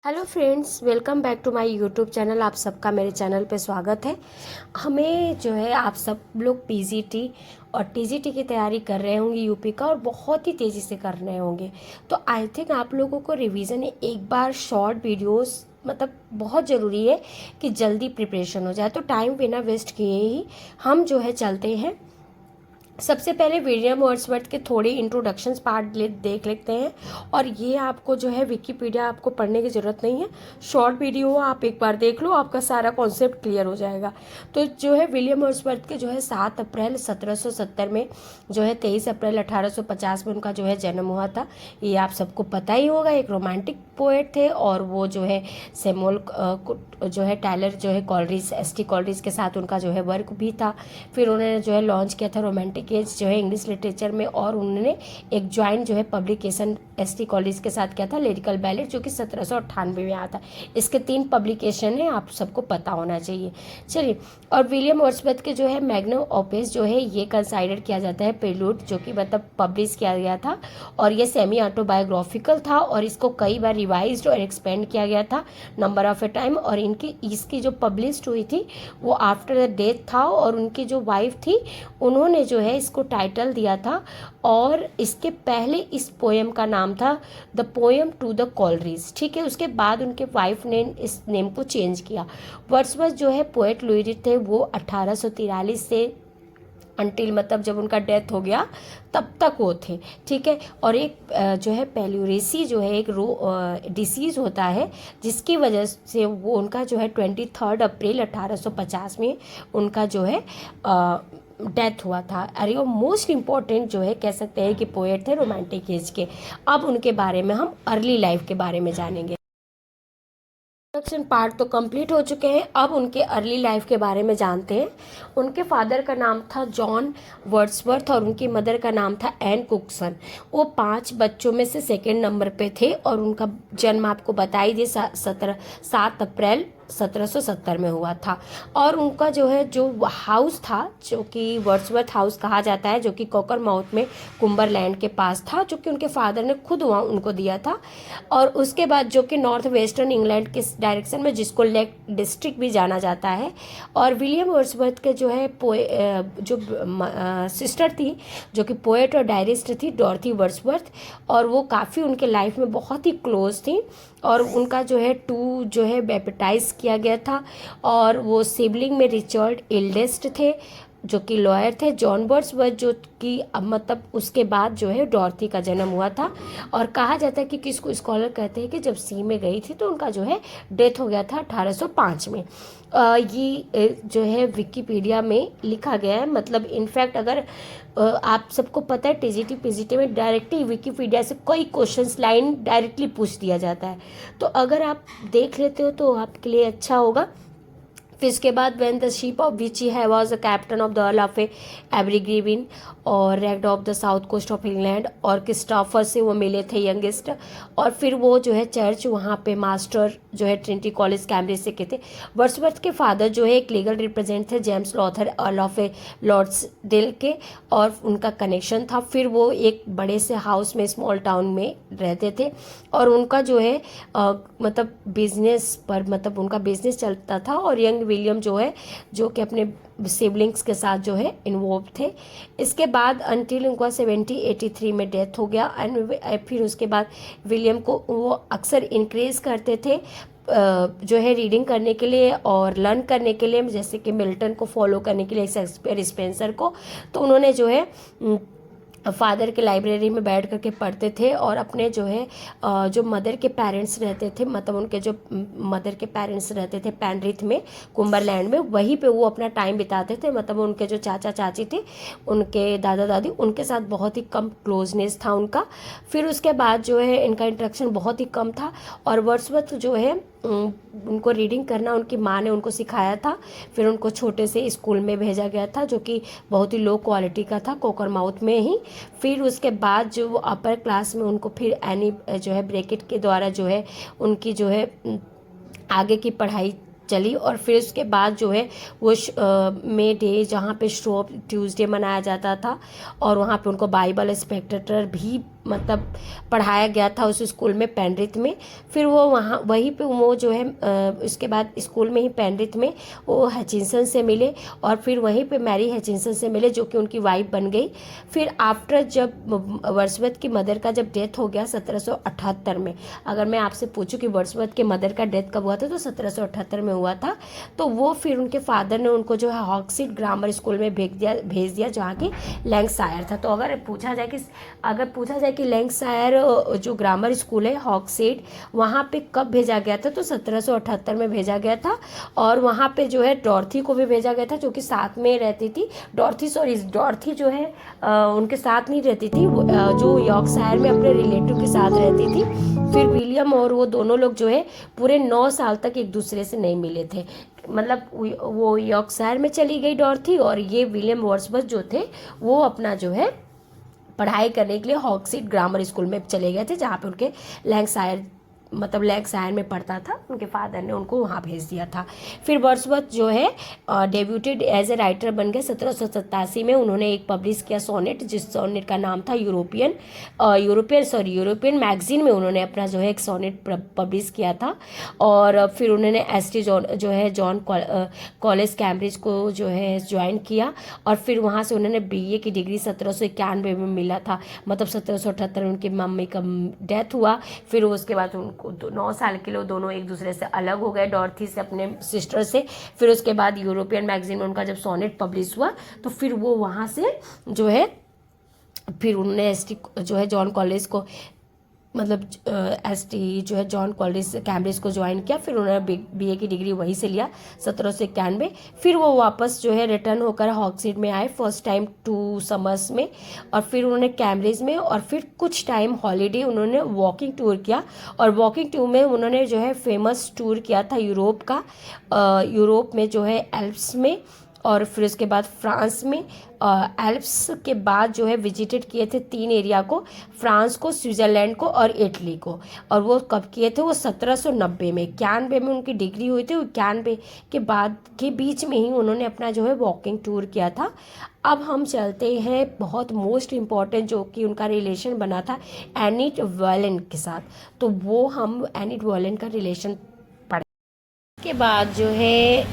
Hello friends, welcome back to my YouTube channel. आप सबका मेरे चैनल पे स्वागत है। हमें जो है आप सब लोग पीजीटी और टीजीटी की तैयारी कर रहे होंगे यूपी का, और बहुत ही तेज़ी से कर रहे होंगे। तो आई थिंक आप लोगों को रिवीजन एक बार शॉर्ट वीडियोस मतलब बहुत ज़रूरी है कि जल्दी प्रिपरेशन हो जाए। तो टाइम बिना वेस्ट किए ही हम जो है चलते हैं। सबसे पहले विलियम वर्ड्सवर्थ के थोड़े इंट्रोडक्शंस पार्ट देख लेते हैं। और ये आपको जो है विकीपीडिया आपको पढ़ने की ज़रूरत नहीं है, शॉर्ट वीडियो आप एक बार देख लो, आपका सारा कॉन्सेप्ट क्लियर हो जाएगा। तो जो है विलियम वर्ड्सवर्थ के जो है 7 अप्रैल 1770 में जो है 23 अप्रैल 1850 में उनका जो है जन्म हुआ था। ये आप सबको पता ही होगा। एक रोमांटिक पोएट थे, और वो जो है सेमुअल जो है टायलर जो है कॉलरिज एसटी कॉलरिज के साथ उनका जो है वर्क भी था। फिर उन्होंने जो है लॉन्च किया था रोमांटिक एज जो है इंग्लिश लिटरेचर में, और उन्होंने एक ज्वाइंट जो है पब्लिकेशन एसटी कॉलेज के साथ किया था, लिरिकल बैलेट, जो कि 1798 में आया था। इसके 3 पब्लिकेशन है, आप सबको पता होना चाहिए। चलिए, और विलियम वर्ड्सवर्थ के जो है मैग्नम ओपस जो है ये कंसाइडर किया जाता है प्रेलूड, जो कि मतलब पब्लिश किया गया था, और ये सेमी ऑटोबायोग्राफिकल था, और इसको कई बार रिवाइज्ड और एक्सपेंड किया गया था नंबर ऑफ ए टाइम। और इसकी जो पब्लिश हुई थी वो आफ्टर द डेथ था, और उनकी जो वाइफ थी उन्होंने जो है इसको टाइटल दिया था, और इसके पहले इस पोएम का नाम था the poem to the collieries. ठीक है, उसके बाद उनके वाइफ ने इस नेम को चेंज किया। वर्ड्सवर्थ जो है पोएट लुइरी थे, वो 1843 से अंटिल मतलब जब उनका डेथ हो गया तब तक वो थे। ठीक है, और एक जो है पेल्यूरेसी जो है एक डिसीज़ होता है, जिसकी वजह से वो उनका जो है 23 अप्रैल 1850 में उनका जो है डेथ हुआ था। अरे वो मोस्ट इम्पॉर्टेंट जो है कह सकते हैं कि पोएट थे रोमांटिक एज के। अब उनके बारे में हम अर्ली लाइफ के बारे में जानेंगे। इंट्रोडक्शन पार्ट तो कंप्लीट हो चुके हैं, अब उनके अर्ली लाइफ के बारे में जानते हैं। उनके फादर का नाम था जॉन वर्ड्सवर्थ, और उनकी मदर का नाम था एन कुकसन। वो 5 बच्चों में से सेकेंड नंबर पे थे, और उनका जन्म आपको बताई दी 7 अप्रैल 1770 में हुआ था। और उनका जो है जो हाउस था, जो कि वर्ड्सवर्थ हाउस कहा जाता है, जो कि कोकरमाउथ में कुंबरलैंड के पास था, जो कि उनके फादर ने खुद वहाँ उनको दिया था। और उसके बाद जो कि नॉर्थ वेस्टर्न इंग्लैंड के डायरेक्शन में, जिसको लेक डिस्ट्रिक्ट भी जाना जाता है। और विलियम वर्ड्सवर्थ के जो है जो सिस्टर थी, जो कि पोएट और डायरिस्ट थी, डॉर्थी वर्ड्सवर्थ, और वो काफ़ी उनके लाइफ में बहुत ही क्लोज थी। और उनका जो है 2 जो है बैप्टाइज किया गया था, और वो सिबलिंग में रिचर्ड एल्डेस्ट थे, जो कि लॉयर थे। जॉन वर्ड्सवर्थ जो कि अब मतलब उसके बाद जो है डॉर्थी का जन्म हुआ था। और कहा जाता है कि किसको स्कॉलर कहते हैं कि जब सी में गई थी तो उनका जो है डेथ हो गया था 1805 में। ये जो है विकिपीडिया में लिखा गया है। मतलब इनफैक्ट अगर आप सबको पता है टीजीटी पीजीटी में डायरेक्टली विकिपीडिया से कोई क्वेश्चंस लाइन डायरेक्टली पूछ दिया जाता है, तो अगर आप देख लेते हो तो आपके लिए अच्छा होगा। फिर इसके बाद when the ship of which he है was the captain of the earl of Abergavenny और wrecked off the south coast of England, और क्रिस्टोफर से वो मिले थे यंगेस्ट। और फिर वो जो है चर्च वहाँ पे मास्टर जो है ट्रिनिटी कॉलेज कैम्ब्रिज से के थे। वर्ड्सवर्थ के फादर जो है एक लीगल रिप्रेजेंट थे, जेम्स लॉथर अर्ल ऑफ लॉर्ड्सडेल के, और उनका कनेक्शन था। फिर वो एक बड़े से हाउस में स्मॉल टाउन में रहते थे, और उनका जो है मतलब बिजनेस पर मतलब उनका बिजनेस चलता था। और यंग विलियम जो है जो कि अपने सिबलिंग्स के साथ जो है इन्वॉल्व थे। इसके बाद अंटिल उनका 1783 में डेथ हो गया। एंड फिर उसके बाद विलियम को वो अक्सर इंक्रेज करते थे जो है रीडिंग करने के लिए और लर्न करने के लिए, जैसे कि मिल्टन को फॉलो करने के लिए, शेक्सपियर, स्पेंसर को। तो उन्होंने जो है फादर के लाइब्रेरी में बैठ करके पढ़ते थे, और अपने जो है जो मदर के पेरेंट्स रहते थे, मतलब उनके जो मदर के पेरेंट्स रहते थे पेनरिथ में, कुंबरलैंड में, वहीं पे वो अपना टाइम बिताते थे। मतलब उनके जो चाचा चाची थे, उनके दादा दादी, उनके साथ बहुत ही कम क्लोजनेस था उनका। फिर उसके बाद जो है इनका इंटरेक्शन बहुत ही कम था। और वर्ड्सवर्थ जो है उनको रीडिंग करना उनकी माँ ने उनको सिखाया था। फिर उनको छोटे से स्कूल में भेजा गया था, जो कि बहुत ही लो क्वालिटी का था, कोकरमाउथ में ही। फिर उसके बाद जो वो अपर क्लास में उनको फिर एनी जो है ब्रैकेट के द्वारा जो है उनकी जो है आगे की पढ़ाई चली। और फिर उसके बाद जो है वो मे डे, जहाँ पे शो ट्यूसडे मनाया जाता था, और वहाँ पे उनको बाइबल स्पेक्टेटर भी मतलब पढ़ाया गया था उस स्कूल में पेनरिथ में। फिर वो वहाँ वहीं पे वो जो है उसके बाद स्कूल में ही पेनरिथ में वो हचिंसन से मिले और फिर वहीं पे मैरी हचिंसन से मिले जो कि उनकी वाइफ बन गई। फिर आफ्टर जब वर्ड्सवर्थ की मदर का जब डेथ हो गया 1778 में, अगर मैं आपसे पूछूं कि वर्ड्सवर्थ के मदर का डेथ कब हुआ था तो 1778 में हुआ था। तो वो फिर उनके फादर ने उनको जो है हॉक्सीड ग्रामर स्कूल में भेज दिया जहाँ की लैंकशायर था। तो अगर पूछा जाए कि लैंकशायर जो ग्रामर स्कूल है हॉक्सीड, वहाँ पे कब भेजा गया था तो 1778 में भेजा गया था। और वहाँ पे जो है डॉर्थी को भी भेजा गया था जो कि साथ में रहती थी। डॉर्थी जो है उनके साथ नहीं रहती थी, जो यॉर्कशायर में अपने रिलेटिव के साथ रहती थी। फिर विलियम और वो दोनों लोग जो है पूरे 9 साल तक एक दूसरे से नहीं मिले थे। मतलब वो यॉर्कशायर में चली गई डॉर्थी और ये विलियम वर्ड्सवर्थ जो थे वो अपना जो है पढ़ाई करने के लिए हॉक्सीड ग्रामर स्कूल में चले गए थे जहाँ पे उनके लैंकशायर में पढ़ता था, उनके फादर ने उनको वहाँ भेज दिया था। फिर वर्ड्सवर्थ जो है डेब्यूटेड एज ए राइटर बन गए 1787 में। उन्होंने एक पब्लिश किया सोनेट, जिस सोनेट का नाम था यूरोपियन मैगजीन में उन्होंने अपना जो है एक सोनेट पब्लिश किया था। और फिर उन्होंने एसटी जॉन कॉलेज कैम्ब्रिज को जो है ज्वाइन किया और फिर वहाँ से उन्होंने बीए की डिग्री 1791 में मिला था। मतलब 1778 में उनकी मम्मी का डेथ हुआ। फिर उसके बाद उनको 9 साल के लिए दोनों एक दूसरे से अलग हो गए, डॉर्थी से अपने सिस्टर से। फिर उसके बाद यूरोपियन मैगजीन में उनका जब सोनेट पब्लिश हुआ तो फिर वो वहाँ से जो है फिर उन्होंने एसटी जो है जॉन कॉलेज को एसटी जो है जॉन कॉलेज कैम्ब्रिज को ज्वाइन किया। फिर उन्होंने बीए की डिग्री वहीं से लिया 1791। फिर वो वापस जो है रिटर्न होकर हॉक्सीड में आए फर्स्ट टाइम 2 समर्स में और फिर उन्होंने कैम्ब्रिज में और फिर कुछ टाइम हॉलीडे उन्होंने वॉकिंग टूर किया। और वॉकिंग टूर में उन्होंने जो है फेमस टूर किया था यूरोप का, यूरोप में जो है एल्प्स में और फिर उसके बाद फ्रांस में। एल्प्स के बाद जो है विजिटेड किए थे 3 एरिया को, फ्रांस को, स्विट्ज़रलैंड को और इटली को। और वो कब किए थे, वो 1790 में। 91 में उनकी डिग्री हुई थी, 91 के बाद के बीच में ही उन्होंने अपना जो है वॉकिंग टूर किया था। अब हम चलते हैं बहुत मोस्ट इम्पॉर्टेंट जो कि उनका रिलेशन बना था एनिट वॉलेन के साथ। तो वो हम एनिट वॉलेन का रिलेशन के बाद जो है